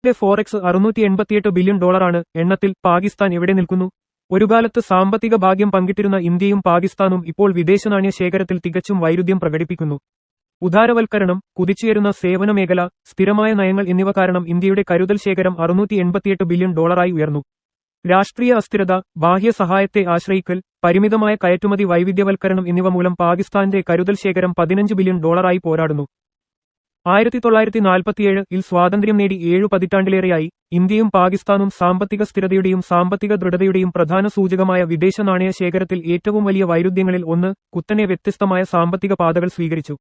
Forex $688 billion. എണ്ണത്തിൽ പാകിസ്ഥാൻ എവിടെ നിൽക്കുന്നു? ഒരുകാലത്ത് സാമ്പത്തിക ഭാഗ്യം പങ്കിട്ടിരുന്ന ഇന്ത്യയും പാകിസ്ഥാനും ഇപ്പോൾ വിദേശനാണ്യ ശേഖരത്തിൽ തികച്ചും വൈരുദ്ധ്യം പ്രകടിപ്പിക്കുന്നു. ഉദാരവൽക്കരണം, കുതിച്ചുയരുന്ന സേവന മേഖല, സ്ഥിരമായ നയങ്ങൾ എന്നിവ കാരണം ഇന്ത്യയുടെ കരുതൽ ശേഖരം $688 ബില്യൺ ഉയർന്നു. രാഷ്ട്രീയ അസ്ഥിരത, ബാഹ്യ സഹായത്തെ ആശ്രയിക്കൽ, പരിമിതമായ കയറ്റുമതി, വൈവിധ്യവൽക്കരണം എന്നിവ മൂലം പാകിസ്ഥാന്റെ കരുതൽ ശേഖരം $15 ബില്യൺ പോരാടുന്നു. 1947-ൽ സ്വാതന്ത്ര്യം നേടി 7 പതിറ്റാണ്ടിലേറെയായി ഇന്ത്യയും പാകിസ്ഥാനും സാമ്പത്തിക സ്ഥിരതയുടെയും സാമ്പത്തിക ദൃഢതയുടെയും പ്രധാന സൂചകമായ വിദേശ നാണയ ശേഖരത്തിൽ ഏറ്റവും വലിയ വൈരുദ്ധ്യങ്ങളിൽ ഒന്ന് കുത്തനെ വ്യത്യസ്തമായ സാമ്പത്തിക പാതകൾ സ്വീകരിച്ചു.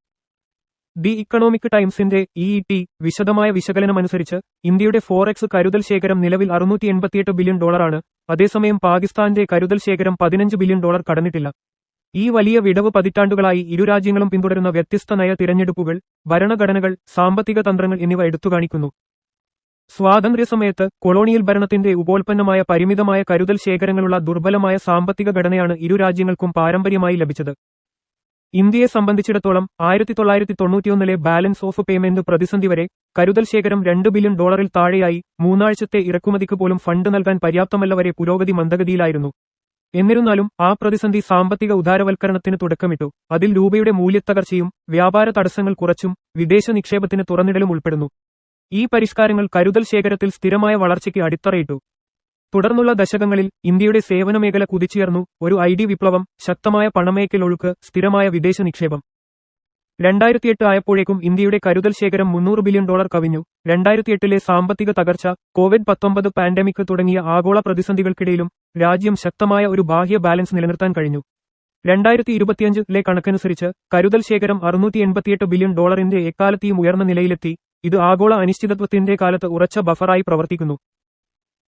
ദി ഇക്കണോമിക് ടൈംസിന്റെ ഇഇടി വിശദമായ വിശകലനമനുസരിച്ച് ഇന്ത്യയുടെ ഫോറെക്സ് കരുതൽ ശേഖരം നിലവിൽ $688 ബില്യൺ. അതേസമയം പാകിസ്ഥാന്റെ കരുതൽ ശേഖരം $15 ബില്യൺ കടന്നിട്ടില്ല. ഈ വലിയ വിടവ് പതിറ്റാണ്ടുകളായി ഇരു രാജ്യങ്ങളും പിന്തുടരുന്ന വ്യത്യസ്ത നയ തിരഞ്ഞെടുപ്പുകൾ, ഭരണഘടനകൾ, സാമ്പത്തിക തന്ത്രങ്ങൾ എന്നിവ എടുത്തുകാണിക്കുന്നു. സ്വാതന്ത്ര്യസമയത്ത് കൊളോണിയൽ ഭരണത്തിന്റെ ഉപോൽപ്പന്നമായ പരിമിതമായ കരുതൽ ശേഖരങ്ങളുള്ള ദുർബലമായ സാമ്പത്തിക ഘടനയാണ് ഇരു രാജ്യങ്ങൾക്കും പാരമ്പര്യമായി ലഭിച്ചത്. ഇന്ത്യയെ സംബന്ധിച്ചിടത്തോളം 1991-ലെ ബാലൻസ് ഓഫ് പേയ്മെന്റ് പ്രതിസന്ധി വരെ കരുതൽ ശേഖരം $2 ബില്യൺ താഴെയായി. 3 ആഴ്ചത്തെ ഇറക്കുമതിക്ക് പോലും ഫണ്ട് നൽകാൻ പര്യാപ്തമല്ല വരെ പുരോഗതി മന്ദഗതിയിലായിരുന്നു. എന്നിരുന്നാലും ആ പ്രതിസന്ധി സാമ്പത്തിക ഉദാരവൽക്കരണത്തിന് തുടക്കമിട്ടു. അതിൽ രൂപയുടെ മൂല്യത്തകർച്ചയും വ്യാപാര തടസ്സങ്ങൾ കുറച്ചും വിദേശ നിക്ഷേപത്തിന് തുറന്നിടലും ഉൾപ്പെടുന്നു. ഈ പരിഷ്കാരങ്ങൾ കരുതൽ ശേഖരത്തിൽ സ്ഥിരമായ വളർച്ചയ്ക്ക് അടിത്തറയിട്ടു. തുടർന്നുള്ള ദശകങ്ങളിൽ ഇന്ത്യയുടെ സേവനമേഖല കുതിച്ചുയർന്നു. ഒരു ഐടി വിപ്ലവം, ശക്തമായ പണമയക്കൽ ഒഴുക്ക്, സ്ഥിരമായ വിദേശ നിക്ഷേപം. 2008 ആയപ്പോഴേക്കും ഇന്ത്യയുടെ കരുതൽ ശേഖരം $300 ബില്യൺ കവിഞ്ഞു. 2008-ലെ സാമ്പത്തിക തകർച്ച, കോവിഡ്-19 പാൻഡമിക് തുടങ്ങിയ ആഗോള പ്രതിസന്ധികൾക്കിടയിലും രാജ്യം ശക്തമായ ഒരു ബാഹ്യ ബാലൻസ് നിലനിർത്താൻ കഴിഞ്ഞു. 2025-ലെ കണക്കനുസരിച്ച് കരുതൽ ശേഖരം $688 ബില്യൺ എക്കാലത്തെയും ഉയർന്ന നിലയിലെത്തി. ഇത് ആഗോള അനിശ്ചിതത്വത്തിന്റെ കാലത്ത് ഉറച്ച ബഫറായി പ്രവർത്തിക്കുന്നു.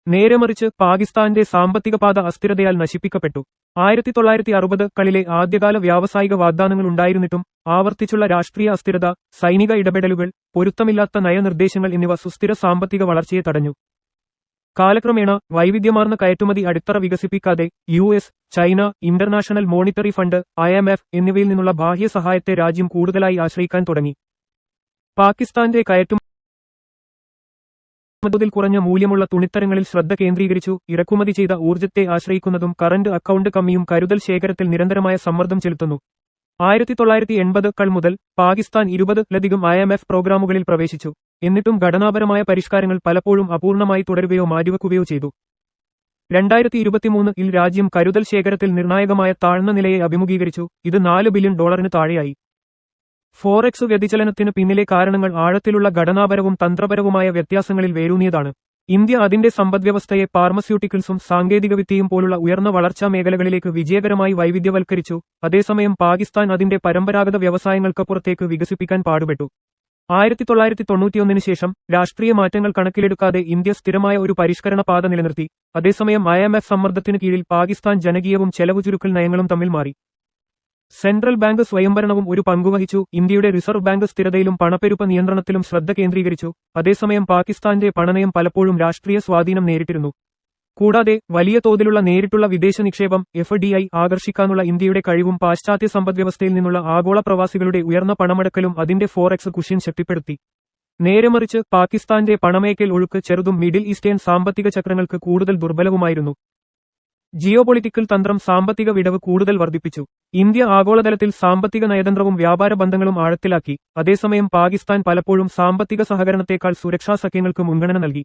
നേരെമറിച്ച് പാകിസ്ഥാന്റെ സാമ്പത്തിക പാത അസ്ഥിരതയാൽ നശിപ്പിക്കപ്പെട്ടു. 1960-കളിലെ ആദ്യകാല വ്യാവസായിക വാഗ്ദാനങ്ങൾ ഉണ്ടായിരുന്നിട്ടും ആവർത്തിച്ചുള്ള രാഷ്ട്രീയ അസ്ഥിരത, സൈനിക ഇടപെടലുകൾ, പൊരുത്തമില്ലാത്ത നയനിർദ്ദേശങ്ങൾ എന്നിവ സുസ്ഥിര സാമ്പത്തിക വളർച്ചയെ തടഞ്ഞു. കാലക്രമേണ വൈവിധ്യമാർന്ന കയറ്റുമതി അടിത്തറ വികസിപ്പിക്കാതെ US, China, International Monetary Fund, IMF എന്നിവയിൽ നിന്നുള്ള ബാഹ്യ സഹായത്തെ രാജ്യം കൂടുതലായി ആശ്രയിക്കാൻ തുടങ്ങി. പാകിസ്ഥാന്റെ കയറ്റുമതി തോതിൽ കുറഞ്ഞ മൂല്യമുള്ള തുണിത്തരങ്ങളിൽ ശ്രദ്ധ കേന്ദ്രീകരിച്ചു. ഇറക്കുമതി ചെയ്ത ഊർജ്ജത്തെ ആശ്രയിക്കുന്നതും കറന്റ് അക്കൗണ്ട് കമ്മിയും കരുതൽ ശേഖരത്തിൽ നിരന്തരമായ സമ്മർദ്ദം ചെലുത്തുന്നു. 1980-കൾ മുതൽ പാകിസ്ഥാൻ 20-ലധികം IMF പ്രോഗ്രാമുകളിൽ പ്രവേശിച്ചു. എന്നിട്ടും ഘടനാപരമായ പരിഷ്കാരങ്ങൾ പലപ്പോഴും അപൂർണമായി തുടരുകയോ മാറ്റിവെക്കുകയോ ചെയ്തു. 2023-ൽ രാജ്യം കരുതൽ ശേഖരത്തിൽ നിർണായകമായ താഴ്ന്ന നിലയെ അഭിമുഖീകരിച്ചു. ഇത് $4 ബില്യൺ താഴെയായി. ഫോറെക്സ് വ്യതിചലനത്തിന് പിന്നിലെ കാരണങ്ങൾ ആഴത്തിലുള്ള ഘടനാപരവും തന്ത്രപരവുമായ വ്യത്യാസങ്ങളിൽ വേരൂന്നിയതാണ്. ഇന്ത്യ അതിന്റെ സമ്പദ്വ്യവസ്ഥയെ ഫാർമസ്യൂട്ടിക്കൽസും സാങ്കേതികവിദ്യയും പോലുള്ള ഉയർന്ന വളർച്ചാ മേഖലകളിലേക്ക് വിജയകരമായി വൈവിധ്യവൽക്കരിച്ചു. അതേസമയം പാകിസ്ഥാൻ അതിന്റെ പരമ്പരാഗത വ്യവസായങ്ങൾക്കപ്പുറത്തേക്ക് വികസിപ്പിക്കാൻ പാടുപെട്ടു. 1991-ന് ശേഷം രാഷ്ട്രീയ മാറ്റങ്ങൾ കണക്കിലെടുക്കാതെ ഇന്ത്യ സ്ഥിരമായ ഒരു പരിഷ്കരണ പാത നിലനിർത്തി. അതേസമയം IMF സമ്മർദ്ദത്തിന് കീഴിൽ പാകിസ്ഥാൻ ജനകീയവും ചെലവു ചുരുക്കൽ നയങ്ങളും തമ്മിൽ മാറി. സെൻട്രൽ ബാങ്ക് സ്വയംഭരണവും ഒരു പങ്കുവഹിച്ചു. ഇന്ത്യയുടെ റിസർവ് ബാങ്ക് സ്ഥിരതയിലും പണപ്പെരുപ്പ നിയന്ത്രണത്തിലും ശ്രദ്ധ കേന്ദ്രീകരിച്ചു. അതേസമയം പാകിസ്ഥാന്റെ പണനയം പലപ്പോഴും രാഷ്ട്രീയ സ്വാധീനം നേരിട്ടിരുന്നു. കൂടാതെ വലിയ തോതിലുള്ള നേരിട്ടുള്ള വിദേശ നിക്ഷേപം FDI ആകർഷിക്കാനുള്ള ഇന്ത്യയുടെ കഴിവും പാശ്ചാത്യ സമ്പദ്വ്യവസ്ഥയിൽ നിന്നുള്ള ആഗോള പ്രവാസികളുടെ ഉയർന്ന പണമടക്കലും അതിന്റെ ഫോറെക്സ് കുഷ്യൻ ശക്തിപ്പെടുത്തി. നേരെമറിച്ച് പാകിസ്ഥാന്റെ പണമയക്കൽ ഒഴുക്ക് ചെറുതും മിഡിൽ ഈസ്റ്റേൺ സാമ്പത്തിക ചക്രങ്ങൾക്ക് കൂടുതൽ ദുർബലവുമായിരുന്നു. ജിയോപൊളിറ്റിക്കൽ തന്ത്രം സാമ്പത്തിക വിടവ് കൂടുതൽ വർദ്ധിപ്പിച്ചു. ഇന്ത്യ ആഗോളതലത്തിൽ സാമ്പത്തിക നയതന്ത്രവും വ്യാപാര ബന്ധങ്ങളും ആഴത്തിലാക്കി. അതേസമയം പാകിസ്ഥാൻ പലപ്പോഴും സാമ്പത്തിക സഹകരണത്തേക്കാൾ സുരക്ഷാ സഖ്യങ്ങൾക്ക് മുൻഗണന നൽകി.